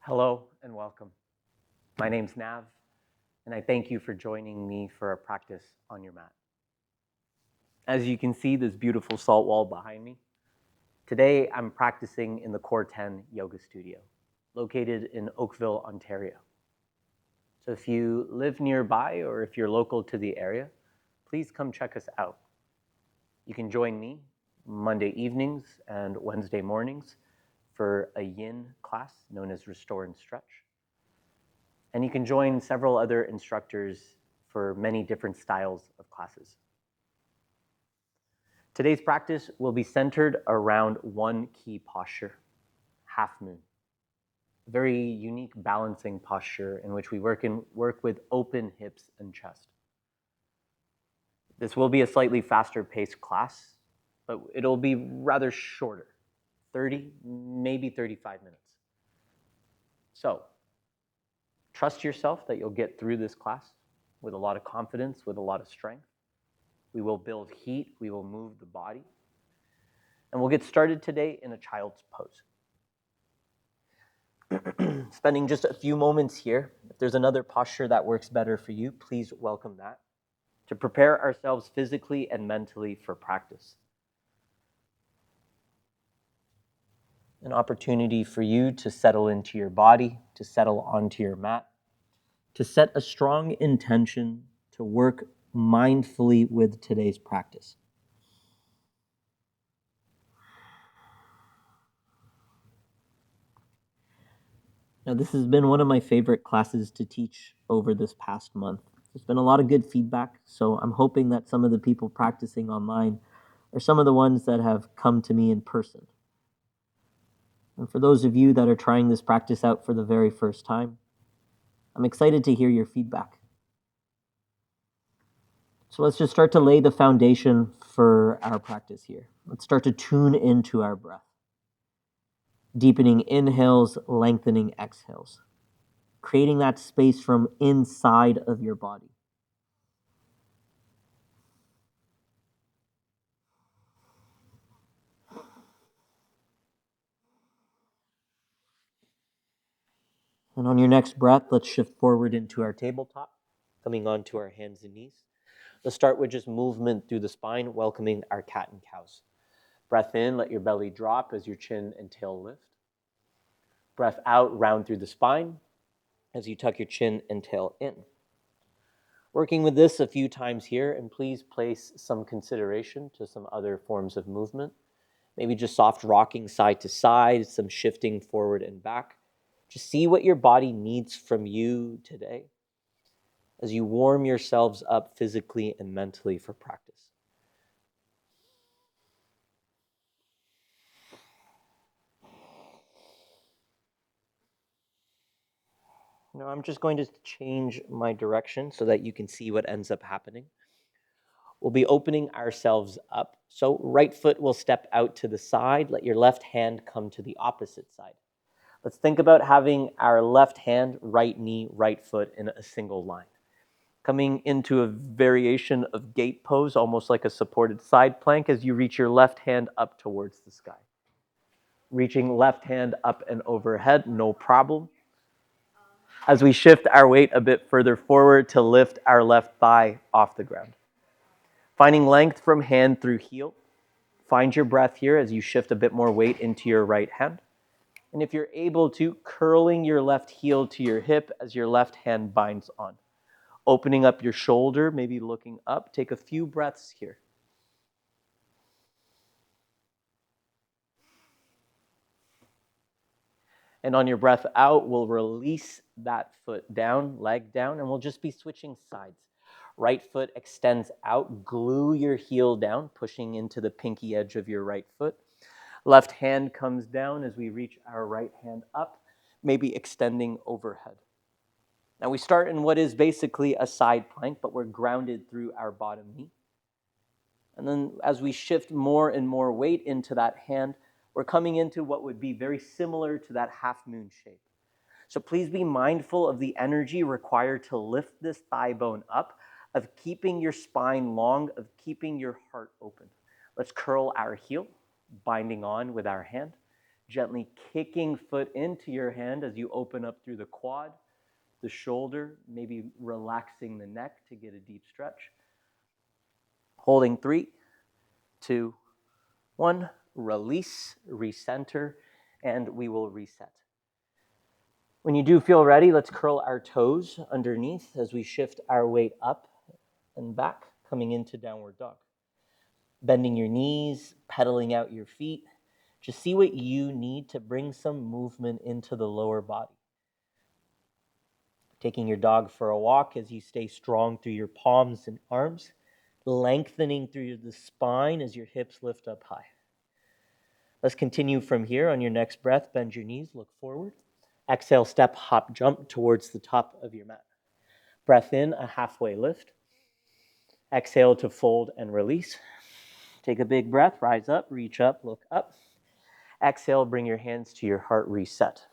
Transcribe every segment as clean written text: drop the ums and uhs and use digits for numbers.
Hello and welcome. My name's Nav, and I thank you for joining me for a practice on your mat. As you can see, this beautiful salt wall behind me. Today, I'm practicing in the Core 10 Yoga Studio, located in Oakville, Ontario. So if you live nearby or if you're local to the area, please come check us out. You can join me Monday evenings and Wednesday mornings for a yin class known as Restore and Stretch. And you can join several other instructors for many different styles of classes. Today's practice will be centered around one key posture, half moon. A very unique balancing posture in which we work with open hips and chest. This will be a slightly faster paced class, but it'll be rather shorter, 30, maybe 35 minutes. So, trust yourself that you'll get through this class with a lot of confidence, with a lot of strength. We will build heat, we will move the body. And we'll get started today in a child's pose. Spending just a few moments here. If there's another posture that works better for you, please welcome that. To prepare ourselves physically and mentally for practice. An opportunity for you to settle into your body, to settle onto your mat, to set a strong intention to work mindfully with today's practice. Now, this has been one of my favorite classes to teach over this past month. There's been a lot of good feedback, so I'm hoping that some of the people practicing online are some of the ones that have come to me in person. And for those of you that are trying this practice out for the very first time, I'm excited to hear your feedback. So let's just start to lay the foundation for our practice here. Let's start to tune into our breath. Deepening inhales, lengthening exhales. Creating that space from inside of your body. And on your next breath, let's shift forward into our tabletop, coming onto our hands and knees. Let's start with just movement through the spine, welcoming our cat and cows. Breath in, let your belly drop as your chin and tail lift. Breath out, round through the spine as you tuck your chin and tail in. Working with this a few times here, and please place some consideration to some other forms of movement. Maybe just soft rocking side to side, some shifting forward and back. Just see what your body needs from you today as you warm yourselves up physically and mentally for practice. Now I'm just going to change my direction so that you can see what ends up happening. We'll be opening ourselves up. So right foot will step out to the side. Let your left hand come to the opposite side. Let's think about having our left hand, right knee, right foot in a single line. Coming into a variation of gate pose, almost like a supported side plank as you reach your left hand up towards the sky. Reaching left hand up and overhead, no problem. As we shift our weight a bit further forward to lift our left thigh off the ground. Finding length from hand through heel. Find your breath here as you shift a bit more weight into your right hand. And if you're able to, curling your left heel to your hip as your left hand binds on. Opening up your shoulder, maybe looking up. Take a few breaths here. And on your breath out, we'll release that foot down, leg down, and we'll just be switching sides. Right foot extends out, glue your heel down, pushing into the pinky edge of your right foot. Left hand comes down as we reach our right hand up, maybe extending overhead. Now we start in what is basically a side plank, but we're grounded through our bottom knee. And then as we shift more and more weight into that hand, we're coming into what would be very similar to that half moon shape. So please be mindful of the energy required to lift this thigh bone up, of keeping your spine long, of keeping your heart open. Let's curl our heel, binding on with our hand. Gently kicking foot into your hand as you open up through the quad, the shoulder, maybe relaxing the neck to get a deep stretch. Holding 3, 2, 1. Release, recenter, and we will reset. When you do feel ready, let's curl our toes underneath as we shift our weight up and back, coming into downward dog. Bending your knees, pedaling out your feet. Just see what you need to bring some movement into the lower body. Taking your dog for a walk as you stay strong through your palms and arms, lengthening through the spine as your hips lift up high. Let's continue from here. On your next breath, bend your knees, look forward. Exhale, step, hop, jump towards the top of your mat. Breath in, a halfway lift. Exhale to fold and release. Take a big breath, rise up, reach up, look up. Exhale, bring your hands to your heart, reset.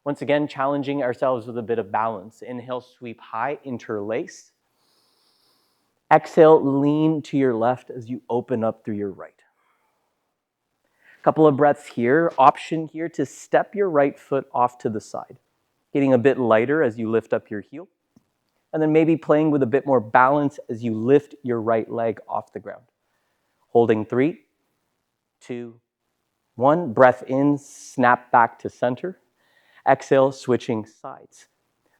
Once again, challenging ourselves with a bit of balance. Inhale, sweep high, interlace. Exhale, lean to your left as you open up through your right. Couple of breaths here. Option here to step your right foot off to the side, getting a bit lighter as you lift up your heel, and then maybe playing with a bit more balance as you lift your right leg off the ground. Holding 3, 2, 1. Breath in, snap back to center. Exhale, switching sides.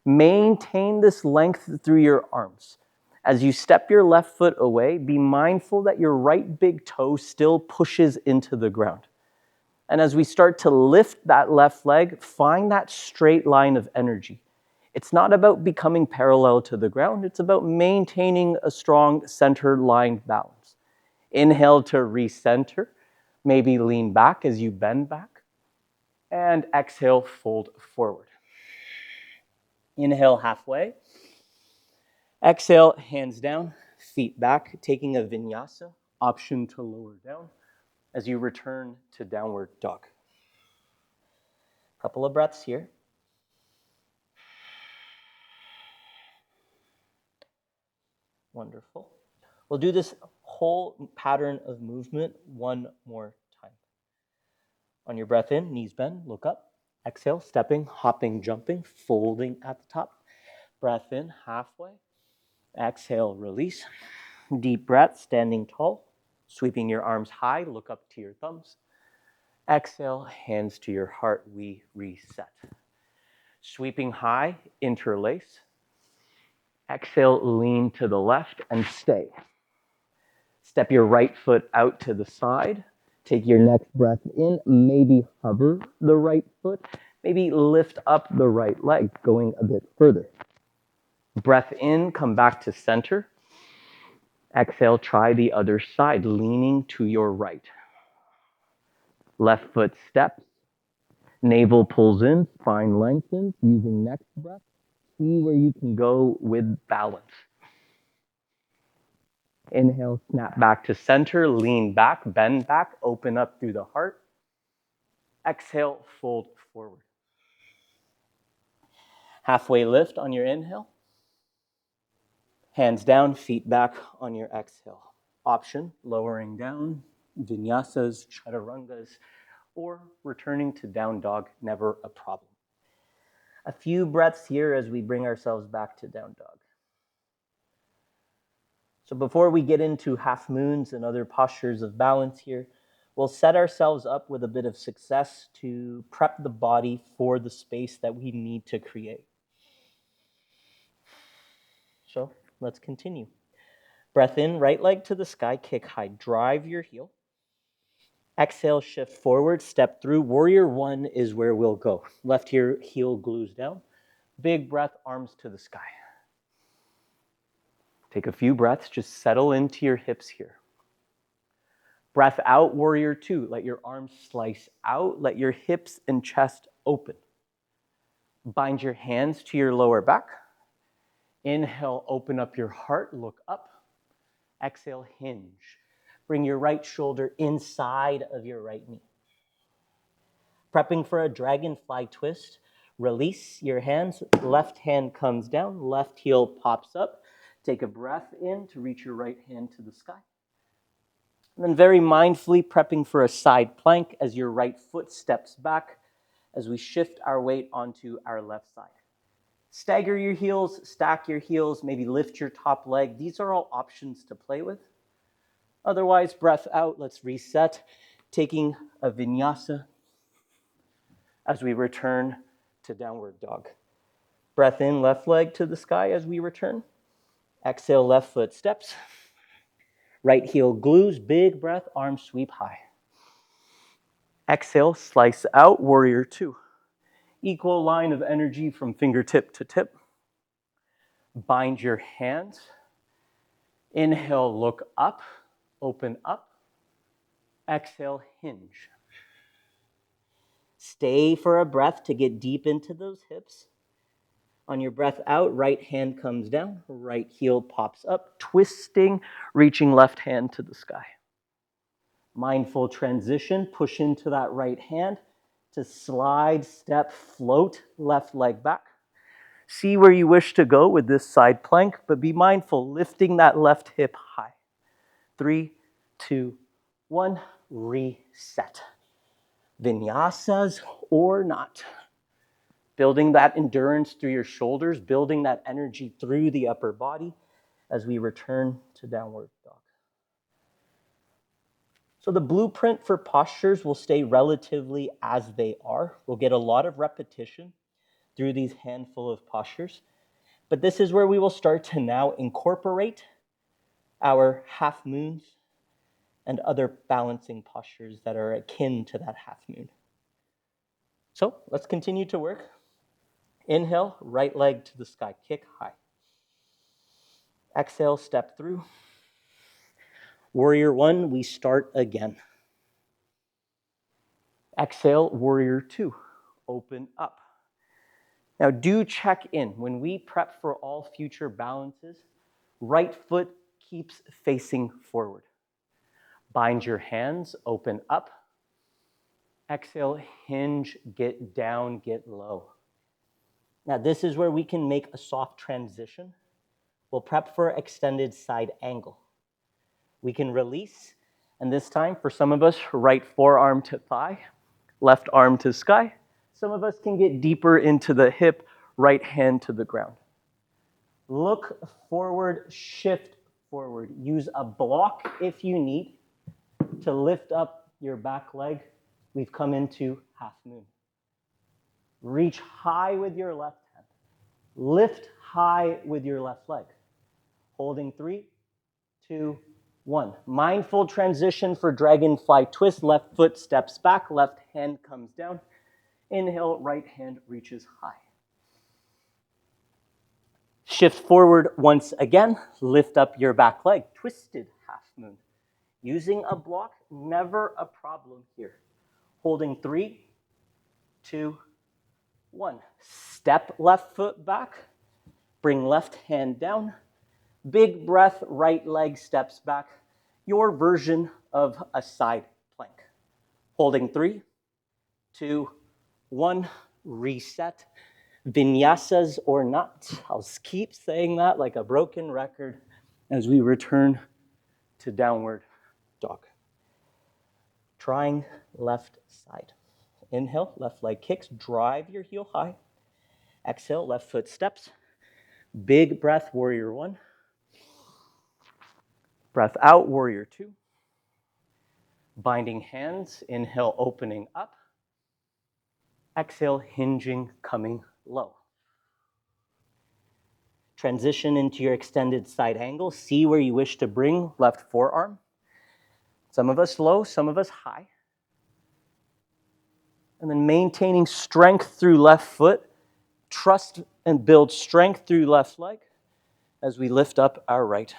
Maintain this length through your arms. As you step your left foot away, be mindful that your right big toe still pushes into the ground. And as we start to lift that left leg, find that straight line of energy. It's not about becoming parallel to the ground. It's about maintaining a strong center-line balance. Inhale to recenter. Maybe lean back as you bend back. And exhale, fold forward. Inhale halfway. Exhale, hands down, feet back, taking a vinyasa, option to lower down as you return to downward dog. Couple of breaths here. Wonderful. We'll do this whole pattern of movement one more time. On your breath in, knees bend, look up. Exhale, stepping, hopping, jumping, folding at the top. Breath in, halfway. Exhale, release. Deep breath, standing tall. Sweeping your arms high, look up to your thumbs. Exhale, hands to your heart, we reset. Sweeping high, interlace. Exhale, lean to the left and stay. Step your right foot out to the side. Take your next breath in, maybe hover the right foot, maybe lift up the right leg, going a bit further. Breath in, come back to center. Exhale, try the other side, leaning to your right. Left foot steps. Navel pulls in, spine lengthens. Using next breath, see where you can go with balance. Inhale, snap back to center, lean back, bend back, open up through the heart. Exhale, fold forward. Halfway lift on your inhale. Hands down, feet back on your exhale. Option, lowering down, vinyasas, chaturangas, or returning to down dog, never a problem. A few breaths here as we bring ourselves back to down dog. So before we get into half moons and other postures of balance here, we'll set ourselves up with a bit of success to prep the body for the space that we need to create. So let's continue. Breath in, right leg to the sky, kick high, drive your heel. Exhale, shift forward, step through. Warrior 1 is where we'll go. Left heel glues down. Big breath, arms to the sky. Take a few breaths, just settle into your hips here. Breath out, warrior 2. Let your arms slice out. Let your hips and chest open. Bind your hands to your lower back. Inhale, open up your heart, look up. Exhale, hinge. Bring your right shoulder inside of your right knee. Prepping for a dragonfly twist. Release your hands. Left hand comes down. Left heel pops up. Take a breath in to reach your right hand to the sky. And then very mindfully prepping for a side plank as your right foot steps back as we shift our weight onto our left side. Stagger your heels, stack your heels, maybe lift your top leg. These are all options to play with. Otherwise, breath out, let's reset, taking a vinyasa as we return to downward dog. Breath in, left leg to the sky as we return. Exhale, left foot steps. Right heel glues, big breath, arms sweep high. Exhale, slice out, warrior two. Equal line of energy from fingertip to tip. Bind your hands. Inhale, look up, open up. Exhale, hinge. Stay for a breath to get deep into those hips. On your breath out, right hand comes down, right heel pops up, twisting, reaching left hand to the sky. Mindful transition, push into that right hand to slide, step, float, left leg back. See where you wish to go with this side plank, but be mindful, lifting that left hip high. 3, 2, 1, reset. Vinyasas or not. Building that endurance through your shoulders, building that energy through the upper body as we return to downward dog. So the blueprint for postures will stay relatively as they are. We'll get a lot of repetition through these handful of postures, but this is where we will start to now incorporate our half moons and other balancing postures that are akin to that half moon. So let's continue to work. Inhale, right leg to the sky, kick high. Exhale, step through. Warrior one, we start again. Exhale, warrior two, open up. Now do check in. When we prep for all future balances, right foot keeps facing forward. Bind your hands, open up. Exhale, hinge, get down, get low. Now this is where we can make a soft transition. We'll prep for extended side angle. We can release, and this time for some of us, right forearm to thigh, left arm to sky. Some of us can get deeper into the hip, right hand to the ground. Look forward, shift forward. Use a block if you need to lift up your back leg. We've come into half moon. Reach high with your left hand. Lift high with your left leg. Holding 3, 2, 1. Mindful transition for dragonfly twist. Left foot steps back, left hand comes down. Inhale, right hand reaches high. Shift forward once again. Lift up your back leg. Twisted half moon. Using a block, never a problem here. Holding 3, 2, 1. Step left foot back. Bring left hand down. Big breath, right leg steps back. Your version of a side plank. Holding 3, 2, 1. Reset. Vinyasas or not. I'll keep saying that like a broken record as we return to downward dog. Trying left side. Inhale, left leg kicks, drive your heel high. Exhale, left foot steps. Big breath, warrior one. Breath out, warrior two. Binding hands, inhale, opening up. Exhale, hinging, coming low. Transition into your extended side angle. See where you wish to bring left forearm. Some of us low, some of us high. And then maintaining strength through left foot. Trust and build strength through left leg as we lift up our right.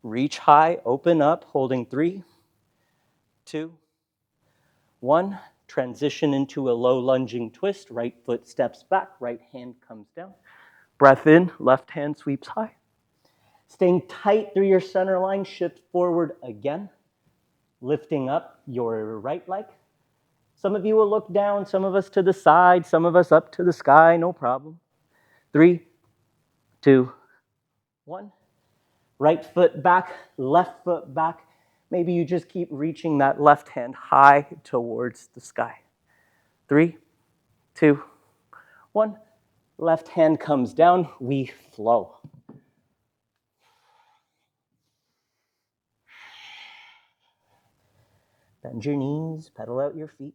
Reach high, open up, holding 3, 2, 1. Transition into a low lunging twist. Right foot steps back, right hand comes down. Breath in, left hand sweeps high. Staying tight through your center line, shift forward again. Lifting up your right leg. Some of you will look down, some of us to the side, some of us up to the sky, no problem. 3, 2, 1. Right foot back, left foot back. Maybe you just keep reaching that left hand high towards the sky. 3, 2, 1. Left hand comes down, we flow. Bend your knees, pedal out your feet.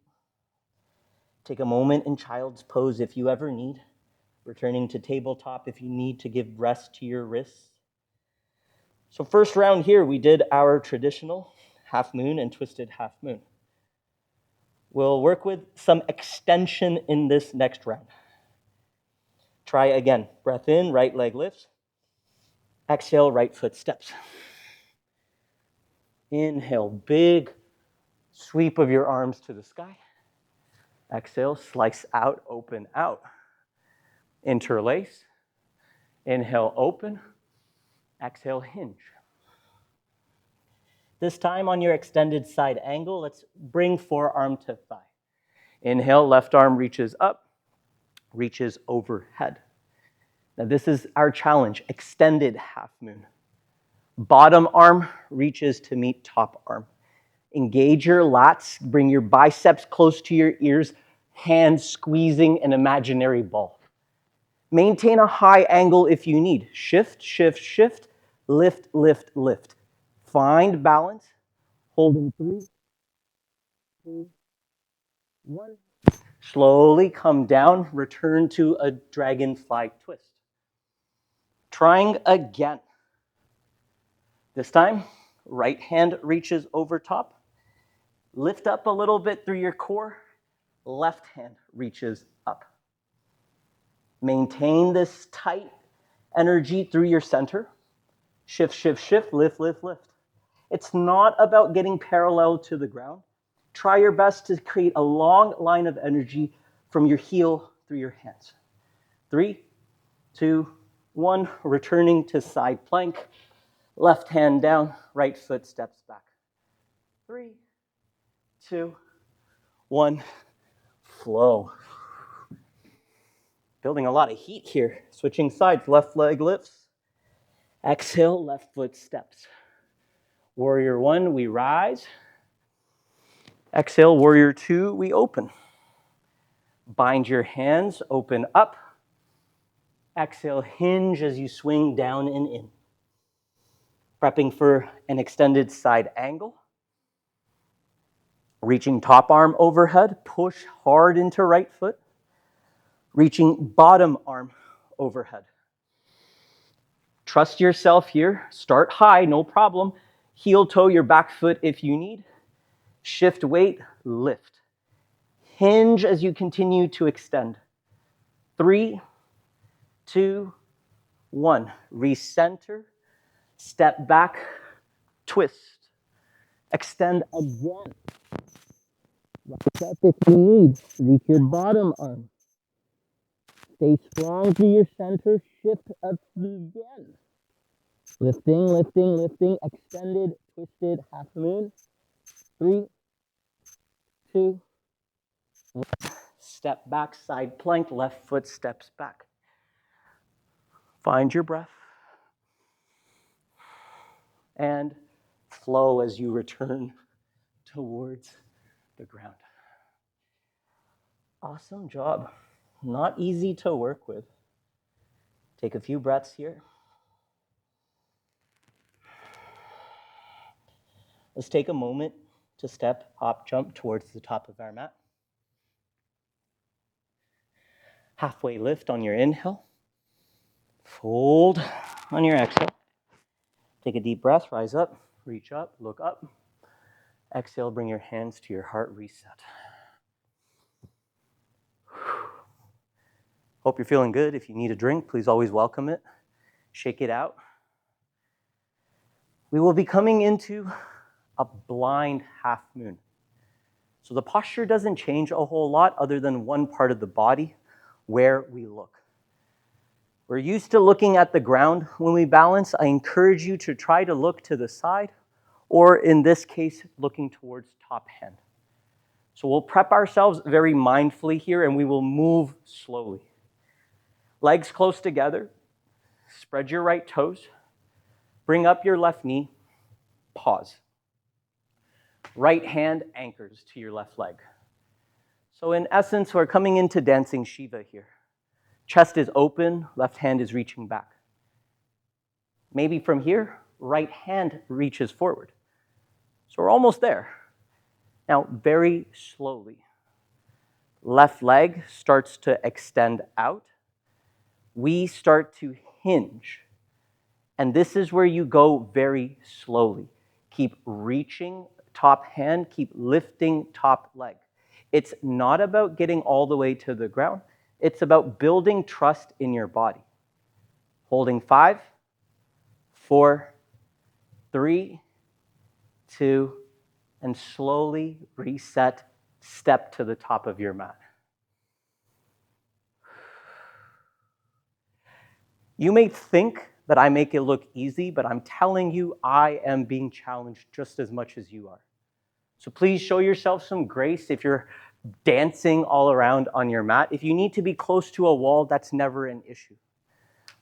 Take a moment in child's pose if you ever need. Returning to tabletop if you need to give rest to your wrists. So first round here, we did our traditional half moon and twisted half moon. We'll work with some extension in this next round. Try again. Breath in, right leg lifts. Exhale, right foot steps. Inhale, big sweep of your arms to the sky. Exhale, slice out, open out. Interlace. Inhale, open. Exhale, hinge. This time on your extended side angle, let's bring forearm to thigh. Inhale, left arm reaches up, reaches overhead. Now this is our challenge, extended half moon. Bottom arm reaches to meet top arm. Engage your lats, bring your biceps close to your ears, hands squeezing an imaginary ball. Maintain a high angle if you need. Shift, shift, shift, lift, lift, lift. Find balance, holding 3, 2, 1. Slowly come down, return to a dragonfly twist. Trying again. This time, right hand reaches over top. Lift up a little bit through your core. Left hand reaches up. Maintain this tight energy through your center. Shift, shift, shift, lift, lift, lift. It's not about getting parallel to the ground. Try your best to create a long line of energy from your heel through your hands. 3, 2, 1. Returning to side plank. Left hand down, right foot steps back. 3, 2, 1. Flow. Building a lot of heat here. Switching sides, left leg lifts. Exhale, left foot steps. Warrior 1, we rise. Exhale, warrior 2, we open. Bind your hands, open up. Exhale, hinge as you swing down and in. Prepping for an extended side angle. Reaching top arm overhead, push hard into right foot. Reaching bottom arm overhead. Trust yourself here. Start high, no problem. Heel toe your back foot if you need. Shift weight, lift. Hinge as you continue to extend. 3, 2, 1. Recenter. Step back. Twist. Extend again. Rise up if you need. Reach your bottom arm. Stay strong through your center. Shift up again. Lifting, lifting, lifting. Extended, twisted, half moon. 3, 2, 1. Step back, side plank. Left foot steps back. Find your breath. And flow as you return towards the ground. Awesome job. Not easy to work with. Take a few breaths here. Let's take a moment to step, hop, jump towards the top of our mat. Halfway lift on your inhale. Fold on your exhale. Take a deep breath, rise up, reach up, look up. Exhale, bring your hands to your heart, reset. Hope you're feeling good. If you need a drink, please always welcome it. Shake it out. We will be coming into a blind half moon. So the posture doesn't change a whole lot other than one part of the body where we look. We're used to looking at the ground when we balance. I encourage you to try to look to the side, or in this case, looking towards top hand. So we'll prep ourselves very mindfully here and we will move slowly. Legs close together. Spread your right toes. Bring up your left knee, pause. Right hand anchors to your left leg. So in essence, we're coming into dancing Shiva here. Chest is open, left hand is reaching back. Maybe from here, right hand reaches forward. So we're almost there. Now, very slowly, left leg starts to extend out. We start to hinge. And this is where you go very slowly. Keep reaching top hand, keep lifting top leg. It's not about getting all the way to the ground. It's about building trust in your body. Holding 5, 4, 3, 2, and slowly reset, step to the top of your mat. You may think that I make it look easy, but I'm telling you, I am being challenged just as much as you are. So please show yourself some grace if you're dancing all around on your mat. If you need to be close to a wall, that's never an issue.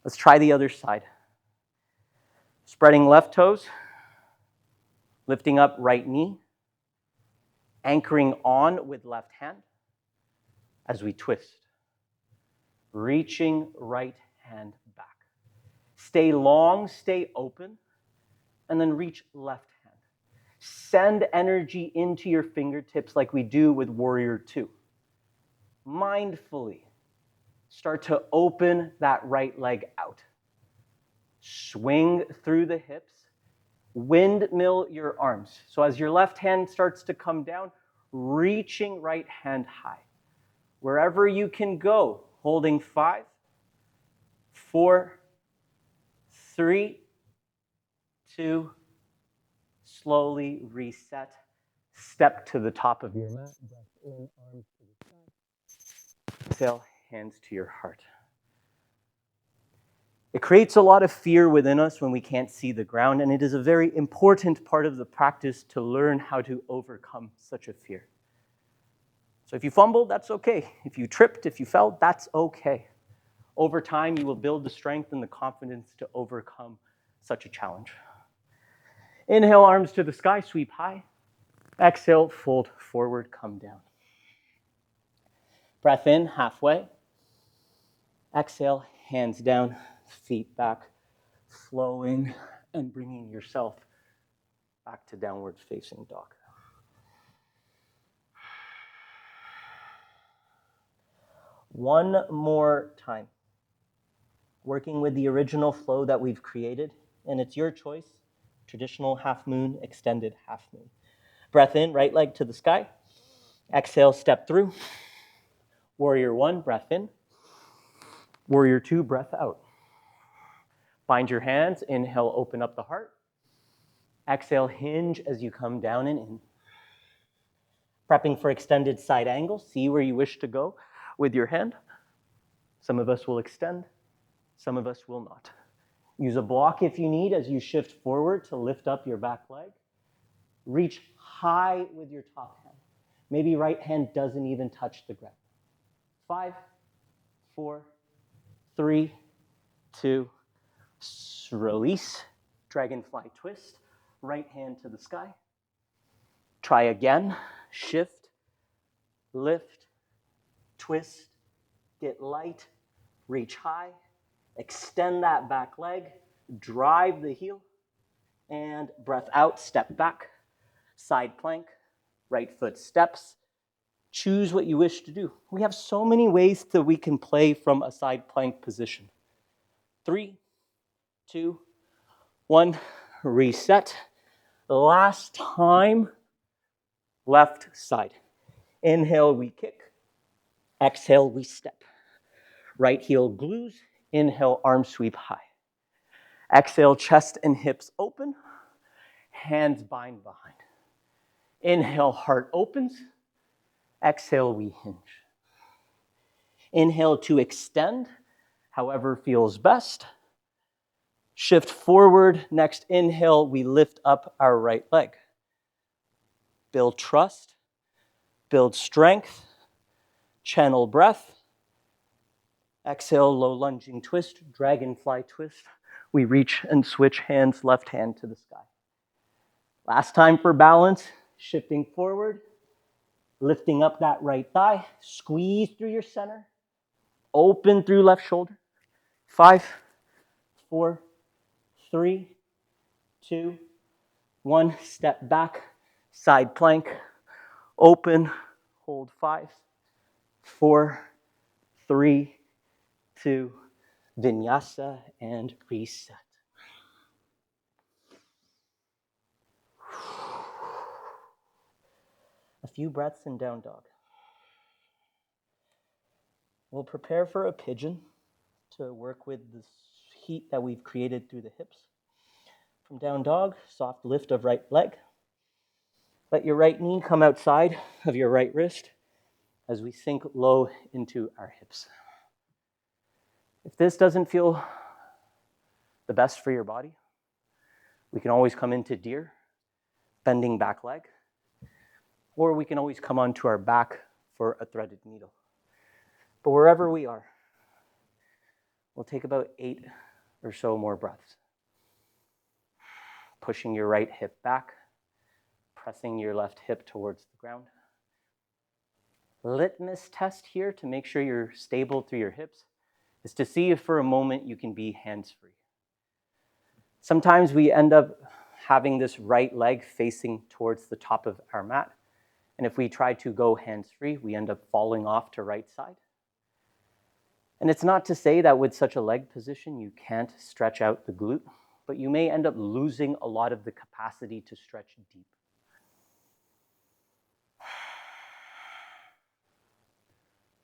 Let's try the other side. Spreading left toes, lifting up right knee, anchoring on with left hand as we twist. Reaching right hand back. Stay long, stay open, and then reach left hand. Send energy into your fingertips like we do with Warrior 2. Mindfully start to open that right leg out. Swing through the hips. Windmill your arms. So as your left hand starts to come down, reaching right hand high. Wherever you can go, holding 5, 4, 3, 2, slowly reset. Step to the top of your mat. Breath in, arms to the side. Exhale, hands to your heart. It creates a lot of fear within us when we can't see the ground, and it is a very important part of the practice to learn how to overcome such a fear. So if you fumbled, that's okay. If you tripped, if you fell, that's okay. Over time, you will build the strength and the confidence to overcome such a challenge. Inhale, arms to the sky, sweep high. Exhale, fold forward, come down. Breath in, halfway. Exhale, hands down, feet back, flowing and bringing yourself back to downward facing dog. One more time. Working with the original flow that we've created, and it's your choice. Traditional half moon, extended half moon. Breath in, right leg to the sky. Exhale, step through. Warrior 1, breath in. Warrior 2, breath out. Bind your hands. Inhale, open up the heart. Exhale, hinge as you come down and in. Prepping for extended side angle. See where you wish to go with your hand. Some of us will extend. Some of us will not. Use a block if you need as you shift forward to lift up your back leg. Reach high with your top hand. Maybe right hand doesn't even touch the ground. 5, 4, 3, 2, release. Dragonfly twist. Right hand to the sky. Try again. Shift, lift, twist, get light, reach high, extend that back leg, drive the heel, and breath out, step back, side plank, right foot steps. Choose what you wish to do. We have so many ways that we can play from a side plank position. 3, 2, 1, reset. Last time, left side. Inhale, we kick. Exhale, we step. Right heel glues. Inhale, arm sweep high. Exhale, chest and hips open. Hands bind behind. Inhale, heart opens. Exhale, we hinge. Inhale to extend, however feels best. Shift forward. Next inhale, we lift up our right leg. Build trust. Build strength. Channel breath. Exhale, low lunging twist, dragonfly twist. we reach and switch hands, left hand to the sky. Last time for balance, shifting forward, lifting up that right thigh, squeeze through your center, open through left shoulder. 5, 4, 3, 2, 1. Step back, side plank, open, hold 5, 4, 3, 2, vinyasa, and reset. A few breaths in down dog. We'll prepare for a pigeon to work with the heat that we've created through the hips. From down dog, soft lift of right leg. Let your right knee come outside of your right wrist as we sink low into our hips. If this doesn't feel the best for your body, we can always come into deer, bending back leg, or we can always come onto our back for a threaded needle. But wherever we are, we'll take about 8 or so more breaths. Pushing your right hip back, pressing your left hip towards the ground. Litmus test here to make sure you're stable through your hips is to see if for a moment you can be hands-free. Sometimes we end up having this right leg facing towards the top of our mat. And if we try to go hands-free, we end up falling off to right side. And it's not to say that with such a leg position, you can't stretch out the glute, but you may end up losing a lot of the capacity to stretch deep.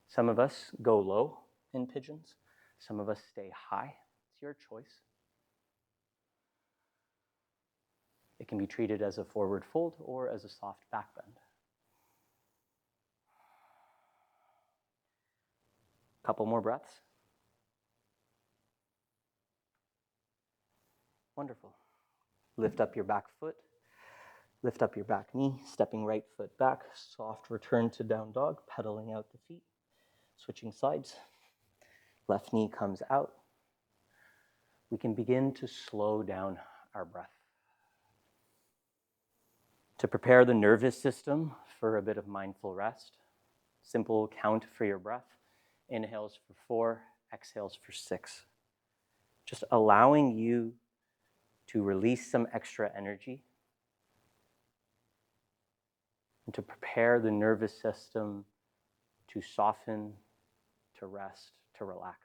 Some of us go low in pigeons. Some of us stay high. It's your choice. It can be treated as a forward fold or as a soft back bend. Couple more breaths. Wonderful. Lift up your back foot. Lift up your back knee, stepping right foot back. Soft return to down dog, pedaling out the feet. Switching sides. Left knee comes out. We can begin to slow down our breath. To prepare the nervous system for a bit of mindful rest, simple count for your breath. Inhales for 4, exhales for 6. Just allowing you to release some extra energy and to prepare the nervous system to soften, to rest, to relax.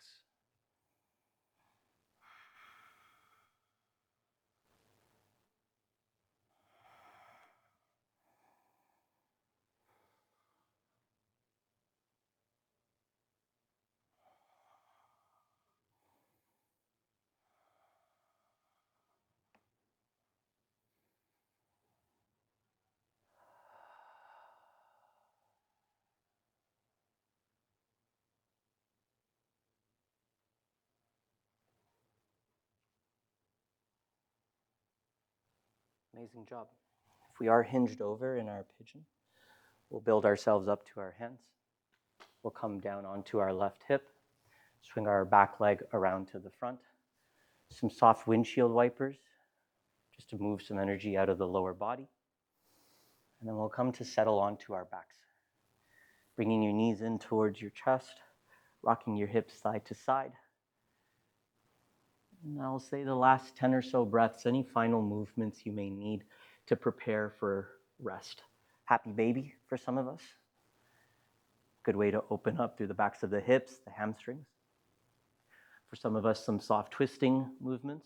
Amazing job. If we are hinged over in our pigeon, we'll build ourselves up to our hands. We'll come down onto our left hip, swing our back leg around to the front. Some soft windshield wipers, just to move some energy out of the lower body. And then we'll come to settle onto our backs, bringing your knees in towards your chest, rocking your hips side to side. And I'll say the last 10 or so breaths, any final movements you may need to prepare for rest. Happy baby for some of us. Good way to open up through the backs of the hips, the hamstrings. For some of us, some soft twisting movements.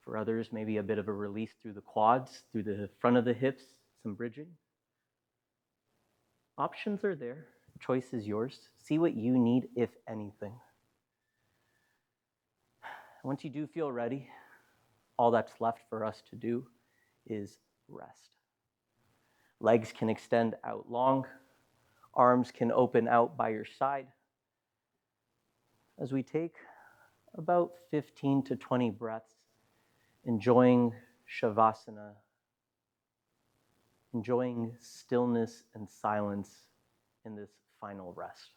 For others, maybe a bit of a release through the quads, through the front of the hips, some bridging. Options are there. Choice is yours. See what you need, if anything. Once you do feel ready, all that's left for us to do is rest. Legs can extend out long. Arms can open out by your side. As we take about 15 to 20 breaths, enjoying Shavasana, enjoying stillness and silence in this final rest.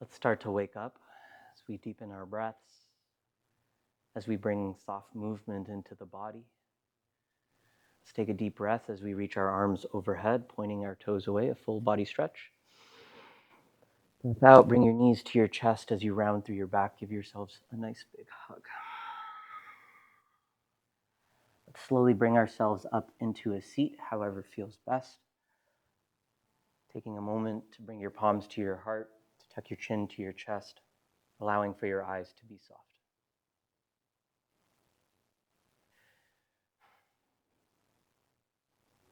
Let's start to wake up as we deepen our breaths, as we bring soft movement into the body. Let's take a deep breath as we reach our arms overhead, pointing our toes away, a full body stretch. Breath out, bring your knees to your chest as you round through your back. Give yourselves a nice big hug. Let's slowly bring ourselves up into a seat, however feels best. Taking a moment to bring your palms to your heart, to tuck your chin to your chest, allowing for your eyes to be soft.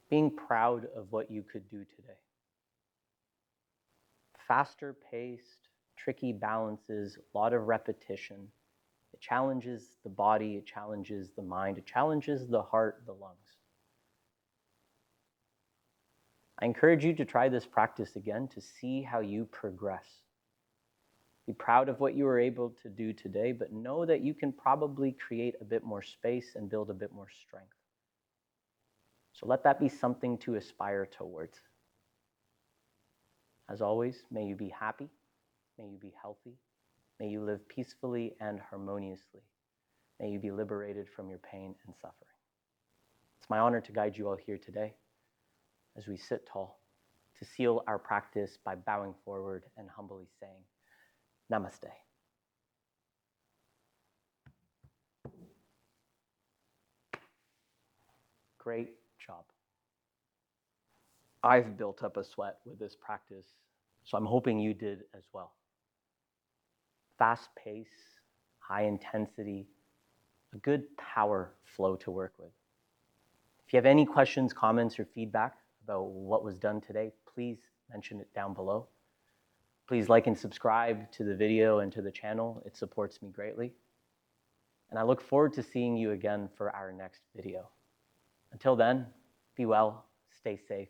Being proud of what you could do today. Faster paced, tricky balances, a lot of repetition. It challenges the body, it challenges the mind, it challenges the heart, the lungs. I encourage you to try this practice again to see how you progress. Be proud of what you were able to do today, but know that you can probably create a bit more space and build a bit more strength. So let that be something to aspire towards. As always, may you be happy, may you be healthy, may you live peacefully and harmoniously. May you be liberated from your pain and suffering. It's my honor to guide you all here today as we sit tall, to seal our practice by bowing forward and humbly saying, Namaste. Great job. I've built up a sweat with this practice, so I'm hoping you did as well. Fast pace, high intensity, a good power flow to work with. If you have any questions, comments, or feedback about what was done today, please mention it down below. Please like and subscribe to the video and to the channel. It supports me greatly. And I look forward to seeing you again for our next video. Until then, be well, stay safe,